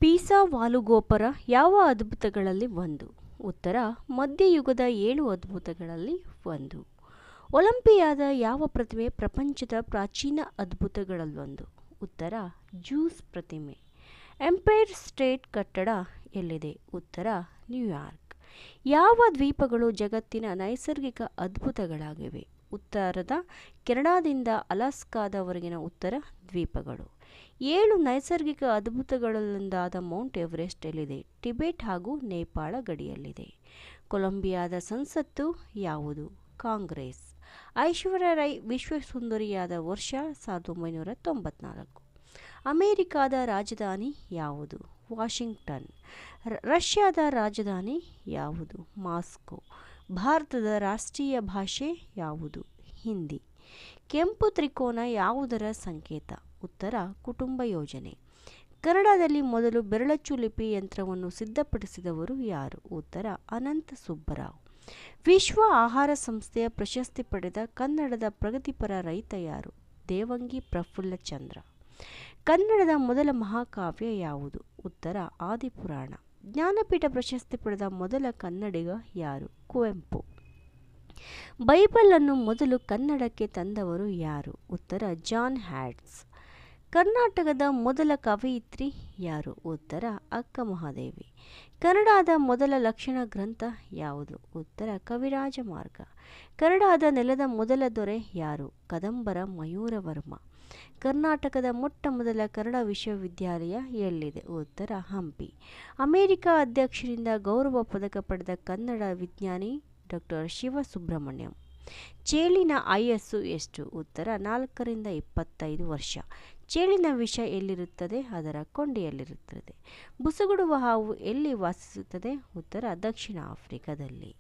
Pisa ವಾಲುಗೋಪುರ ಯಾವ ಅದ್ಭುತಗಳಲ್ಲಿ ಒಂದು? ಉತ್ತರ: ಮಧ್ಯಯುಗದ 7 ಅದ್ಭುತಗಳಲ್ಲಿ ಒಂದು. ಒಲಿಂಪಿಯಾದ ಯಾವ ಪ್ರತಿಮೆ ಪ್ರಪಂಚದ ಪ್ರಾಚೀನ ಅದ್ಭುತಗಳಲ್ಲೊಂದು? ಉತ್ತರ: ಜ್ಯೂಸ್ ಪ್ರತಿಮೆ. ಎಂಪೈರ್ ಸ್ಟೇಟ್ ಕಟ್ಟಡ ಎಲ್ಲಿದೆ? ಉತ್ತರ: ನ್ಯೂಯಾರ್ಕ್. ಯಾವ ದ್ವೀಪಗಳು ಜಗತ್ತಿನ ನೈಸರ್ಗಿಕ ಅದ್ಭುತಗಳಾಗಿವೆ? ಉತ್ತರದ ಕೆನಡಾದಿಂದ ಅಲಾಸ್ಕಾದವರೆಗಿನ ಉತ್ತರ ದ್ವೀಪಗಳು. 7 ನೈಸರ್ಗಿಕ ಅದ್ಭುತಗಳಲ್ಲೊಂದಾದ ಮೌಂಟ್ ಎವರೆಸ್ಟ್ ಎಲ್ಲಿದೆ? ಟಿಬೆಟ್ ಹಾಗೂ ನೇಪಾಳ ಗಡಿಯಲ್ಲಿದೆ. ಕೊಲಂಬಿಯಾದ ಸಂಸತ್ತು ಯಾವುದು? ಕಾಂಗ್ರೆಸ್. ಐಶ್ವರ್ಯ ರೈ ವಿಶ್ವಸುಂದರಿಯಾದ ವರ್ಷ 1994. ಅಮೆರಿಕಾದ ರಾಜಧಾನಿ ಯಾವುದು? ವಾಷಿಂಗ್ಟನ್. ರಷ್ಯಾದ ರಾಜಧಾನಿ ಯಾವುದು? ಮಾಸ್ಕೋ. ಭಾರತದ ರಾಷ್ಟ್ರೀಯ ಭಾಷೆ ಯಾವುದು? ಹಿಂದಿ. ಕೆಂಪು ತ್ರಿಕೋನ ಯಾವುದರ ಸಂಕೇತ? ಉತ್ತರ: ಕುಟುಂಬ ಯೋಜನೆ. ಕನ್ನಡದಲ್ಲಿ ಮೊದಲು ಬೆರಳಚ್ಚು ಲಿಪಿ ಯಂತ್ರವನ್ನು ಸಿದ್ಧಪಡಿಸಿದವರು ಯಾರು? ಉತ್ತರ: ಅನಂತ ಸುಬ್ಬರಾವ್. ವಿಶ್ವ ಆಹಾರ ಸಂಸ್ಥೆಯ ಪ್ರಶಸ್ತಿ ಪಡೆದ ಕನ್ನಡದ ಪ್ರಗತಿಪರ ರೈತ ಯಾರು? ದೇವಂಗಿ ಪ್ರಫುಲ್ಲಚಂದ್ರ. ಕನ್ನಡದ ಮೊದಲ ಮಹಾಕಾವ್ಯ ಯಾವುದು? ಉತ್ತರ: ಆದಿಪುರಾಣ. ಜ್ಞಾನಪೀಠ ಪ್ರಶಸ್ತಿ ಪಡೆದ ಮೊದಲ ಕನ್ನಡಿಗ ಯಾರು? ಕುವೆಂಪು. ಬೈಬಲ್ ಅನ್ನು ಮೊದಲು ಕನ್ನಡಕ್ಕೆ ತಂದವರು ಯಾರು? ಉತ್ತರ: ಜಾನ್ ಹ್ಯಾಡ್ಸ್. ಕರ್ನಾಟಕದ ಮೊದಲ ಕವಯಿತ್ರಿ ಯಾರು? ಉತ್ತರ: ಅಕ್ಕ ಮಹಾದೇವಿ. ಕನ್ನಡದ ಮೊದಲ ಲಕ್ಷಣ ಗ್ರಂಥ ಯಾವುದು? ಉತ್ತರ: ಕವಿರಾಜ ಮಾರ್ಗ. ಕನ್ನಡದ ನೆಲದ ಮೊದಲ ದೊರೆ ಯಾರು? ಕದಂಬರ ಮಯೂರವರ್ಮ. ಕರ್ನಾಟಕದ ಮೊಟ್ಟ ಮೊದಲ ಕನ್ನಡ ವಿಶ್ವವಿದ್ಯಾಲಯ ಎಲ್ಲಿದೆ? ಉತ್ತರ: ಹಂಪಿ. ಅಮೆರಿಕ ಅಧ್ಯಕ್ಷರಿಂದ ಗೌರವ ಪದಕ ಪಡೆದ ಕನ್ನಡ ವಿಜ್ಞಾನಿ ಡಾಕ್ಟರ್ ಶಿವಸುಬ್ರಹ್ಮಣ್ಯಂ. ಚೇಳಿನ ಆಯಸ್ಸು ಎಷ್ಟು? ಉತ್ತರ: 4 ರಿಂದ 25 ವರ್ಷ. ಚೇಳಿನ ವಿಷ ಎಲ್ಲಿರುತ್ತದೆ? ಅದರ ಕೊಂಡೆಯಲ್ಲಿರುತ್ತದೆ. ಬುಸುಗುಡುವ ಹಾವು ಎಲ್ಲಿ ವಾಸಿಸುತ್ತದೆ? ಉತ್ತರ: ದಕ್ಷಿಣ ಆಫ್ರಿಕಾದಲ್ಲಿ.